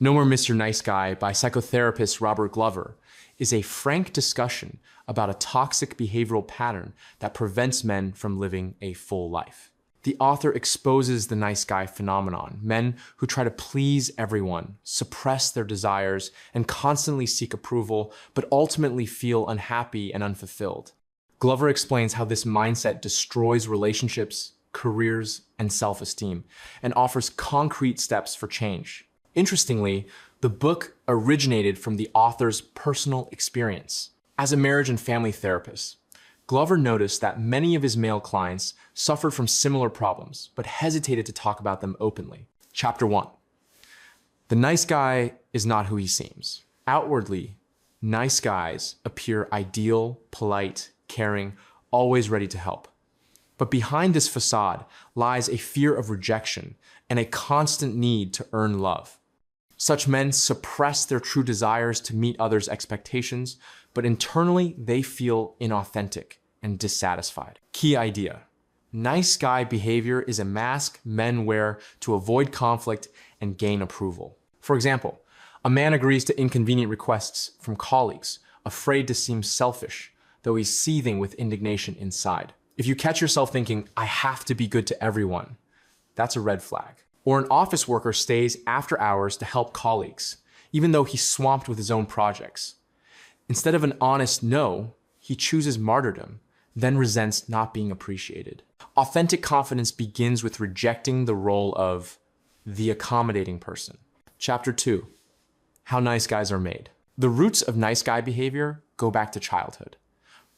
No More Mr. Nice Guy by psychotherapist Robert Glover is a frank discussion about a toxic behavioral pattern that prevents men from living a full life. The author exposes the nice guy phenomenon, men who try to please everyone, suppress their desires, and constantly seek approval, but ultimately feel unhappy and unfulfilled. Glover explains how this mindset destroys relationships, careers, and self-esteem, and offers concrete steps for change. Interestingly, the book originated from the author's personal experience. As a marriage and family therapist, Glover noticed that many of his male clients suffered from similar problems, but hesitated to talk about them openly. Chapter 1. The nice guy is not who he seems. Outwardly, nice guys appear ideal, polite, caring, always ready to help. But behind this facade lies a fear of rejection and a constant need to earn love. Such men suppress their true desires to meet others' expectations, but internally they feel inauthentic and dissatisfied. Key idea: nice guy behavior is a mask men wear to avoid conflict and gain approval. For example, a man agrees to inconvenient requests from colleagues, afraid to seem selfish, though he's seething with indignation inside. If you catch yourself thinking, "I have to be good to everyone," that's a red flag. Or an office worker stays after hours to help colleagues, even though he's swamped with his own projects. Instead of an honest no, he chooses martyrdom, then resents not being appreciated. Authentic confidence begins with rejecting the role of the accommodating person. Chapter 2. How nice guys are made. The roots of nice guy behavior go back to childhood.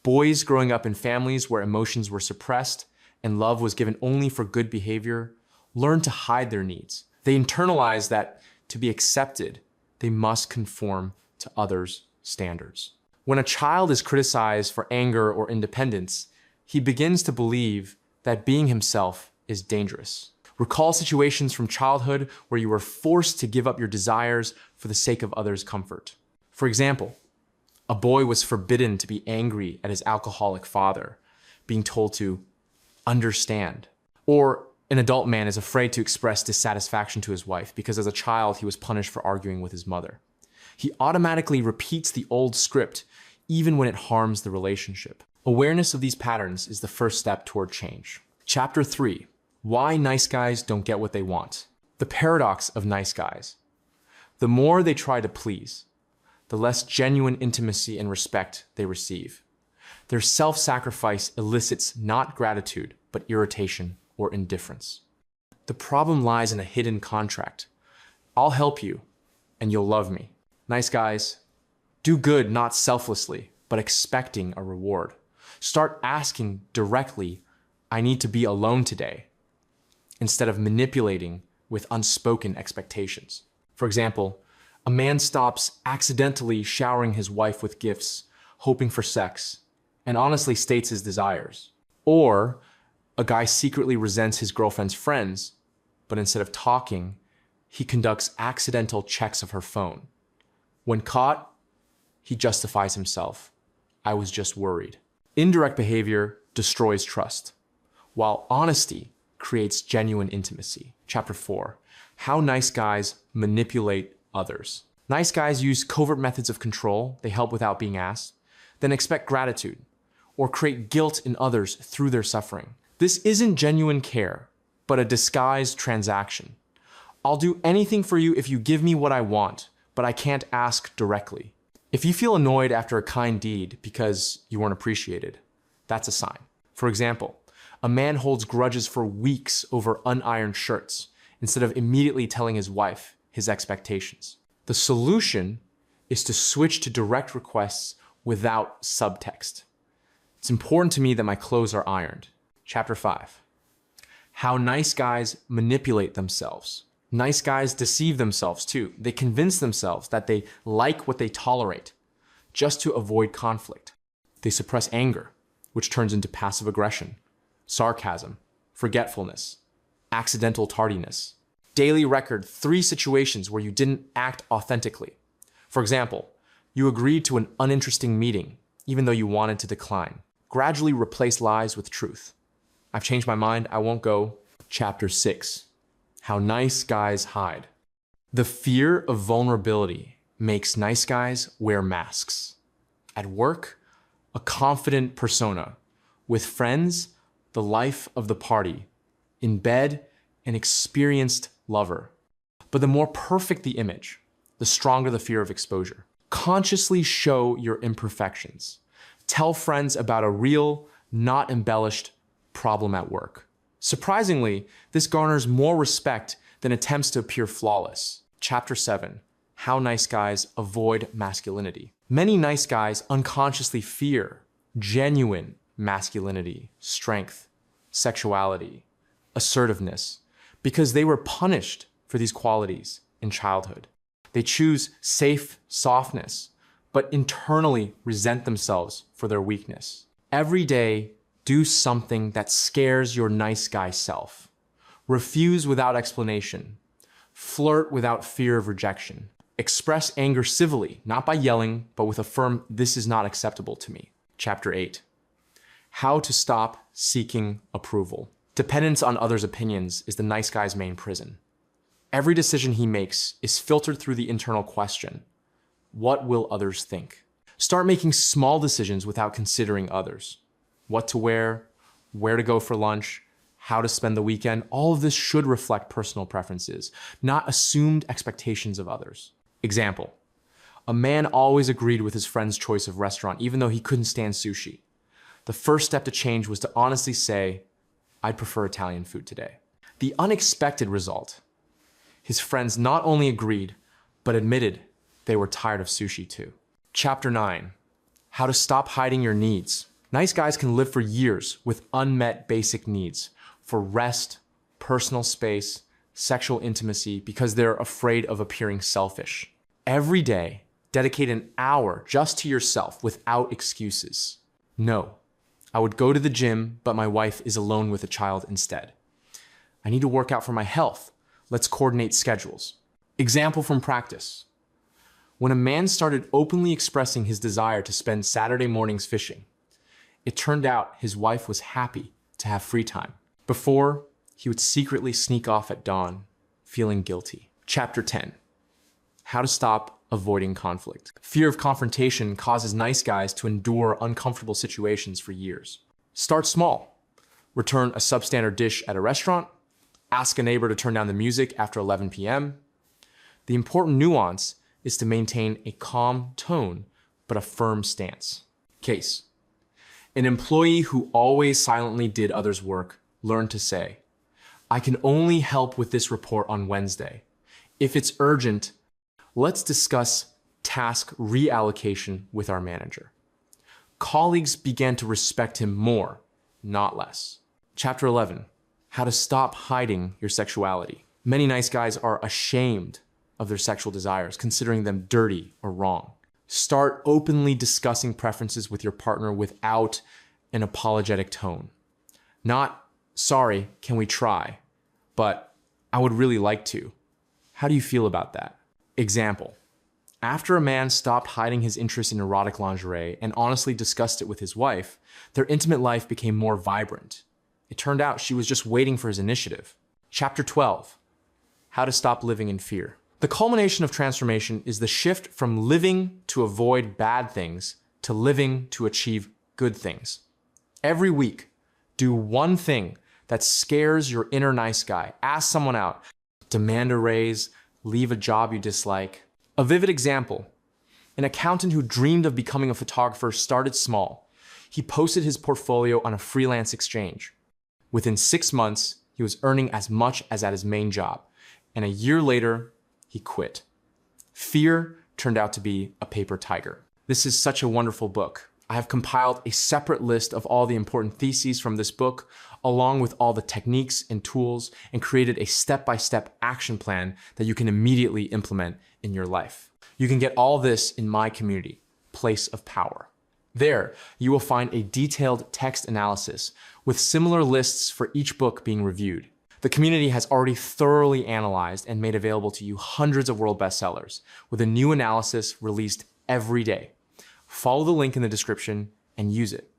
Boys growing up in families where emotions were suppressed and love was given only for good behavior learn to hide their needs. They internalize that to be accepted, they must conform to others' standards. When a child is criticized for anger or independence, he begins to believe that being himself is dangerous. Recall situations from childhood where you were forced to give up your desires for the sake of others' comfort. For example, a boy was forbidden to be angry at his alcoholic father, being told to understand. Or an adult man is afraid to express dissatisfaction to his wife because as a child he was punished for arguing with his mother. He automatically repeats the old script even when it harms the relationship. Awareness of these patterns is the first step toward change. Chapter 3. Why nice guys don't get what they want. The paradox of nice guys. The more they try to please, the less genuine intimacy and respect they receive. Their self-sacrifice elicits not gratitude, but irritation or indifference. The problem lies in a hidden contract. I'll help you, and you'll love me. Nice guys, do good not selflessly, but expecting a reward. Start asking directly, "I need to be alone today," instead of manipulating with unspoken expectations. For example, a man stops accidentally showering his wife with gifts, hoping for sex, and honestly states his desires. Or a guy secretly resents his girlfriend's friends, but instead of talking, he conducts accidental checks of her phone. When caught, he justifies himself. "I was just worried." Indirect behavior destroys trust, while honesty creates genuine intimacy. Chapter 4. How nice guys manipulate others. Nice guys use covert methods of control, they help without being asked, then expect gratitude, or create guilt in others through their suffering. This isn't genuine care, but a disguised transaction. "I'll do anything for you if you give me what I want, but I can't ask directly." If you feel annoyed after a kind deed because you weren't appreciated, that's a sign. For example, a man holds grudges for weeks over unironed shirts instead of immediately telling his wife his expectations. The solution is to switch to direct requests without subtext. It's important to me that my clothes are ironed. Chapter 5. How nice guys manipulate themselves. Nice guys deceive themselves too. They convince themselves that they like what they tolerate just to avoid conflict. They suppress anger, which turns into passive aggression, sarcasm, forgetfulness, accidental tardiness. Daily record 3 situations where you didn't act authentically. For example, you agreed to an uninteresting meeting, even though you wanted to decline. Gradually replace lies with truth. "I've changed my mind, I won't go." Chapter 6. How nice guys hide. The fear of vulnerability makes nice guys wear masks. At work, a confident persona. With friends, the life of the party. In bed, an experienced lover. But the more perfect the image, the stronger the fear of exposure. Consciously show your imperfections. Tell friends about a real, not embellished problem at work. Surprisingly, this garners more respect than attempts to appear flawless. Chapter 7, How Nice Guys Avoid Masculinity. Many nice guys unconsciously fear genuine masculinity, strength, sexuality, assertiveness, because they were punished for these qualities in childhood. They choose safe softness, but internally resent themselves for their weakness. Every day, do something that scares your nice guy self. Refuse without explanation. Flirt without fear of rejection. Express anger civilly, not by yelling, but with a firm, "This is not acceptable to me." Chapter 8, How to Stop Seeking Approval. Dependence on others' opinions is the nice guy's main prison. Every decision he makes is filtered through the internal question, what will others think? Start making small decisions without considering others. What to wear, where to go for lunch, how to spend the weekend. All of this should reflect personal preferences, not assumed expectations of others. Example, a man always agreed with his friend's choice of restaurant, even though he couldn't stand sushi. The first step to change was to honestly say, "I'd prefer Italian food today." The unexpected result, his friends not only agreed, but admitted they were tired of sushi too. Chapter 9, How to Stop Hiding Your Needs. Nice guys can live for years with unmet basic needs for rest, personal space, sexual intimacy, because they're afraid of appearing selfish. Every day, dedicate an hour just to yourself without excuses. No, I would go to the gym, but my wife is alone with a child instead. I need to work out for my health. Let's coordinate schedules. Example from practice. When a man started openly expressing his desire to spend Saturday mornings fishing, it turned out his wife was happy to have free time. Before, he would secretly sneak off at dawn, feeling guilty. Chapter 10, How to Stop Avoiding Conflict. Fear of confrontation causes nice guys to endure uncomfortable situations for years. Start small. Return a substandard dish at a restaurant. Ask a neighbor to turn down the music after 11 p.m. The important nuance is to maintain a calm tone, but a firm stance. Case. An employee who always silently did others' work learned to say, "I can only help with this report on Wednesday. If it's urgent, let's discuss task reallocation with our manager." Colleagues began to respect him more, not less. Chapter 11, How to Stop Hiding Your Sexuality. Many nice guys are ashamed of their sexual desires, considering them dirty or wrong. Start openly discussing preferences with your partner without an apologetic tone. Not, "Sorry, can we try?" but "I would really like to. How do you feel about that?" Example, after a man stopped hiding his interest in erotic lingerie and honestly discussed it with his wife, their intimate life became more vibrant. It turned out she was just waiting for his initiative. Chapter 12, How to Stop Living in Fear. The culmination of transformation is the shift from living to avoid bad things to living to achieve good things. Every week, do one thing that scares your inner nice guy. Ask someone out, demand a raise, leave a job you dislike. A vivid example, an accountant who dreamed of becoming a photographer started small. He posted his portfolio on a freelance exchange. Within 6 months, he was earning as much as at his main job, and a year later, he quit. Fear turned out to be a paper tiger. This is such a wonderful book. I have compiled a separate list of all the important theses from this book, along with all the techniques and tools, and created a step-by-step action plan that you can immediately implement in your life. You can get all this in my community, Place of Power. There, you will find a detailed text analysis with similar lists for each book being reviewed. The community has already thoroughly analyzed and made available to you hundreds of world bestsellers, with a new analysis released every day. Follow the link in the description and use it.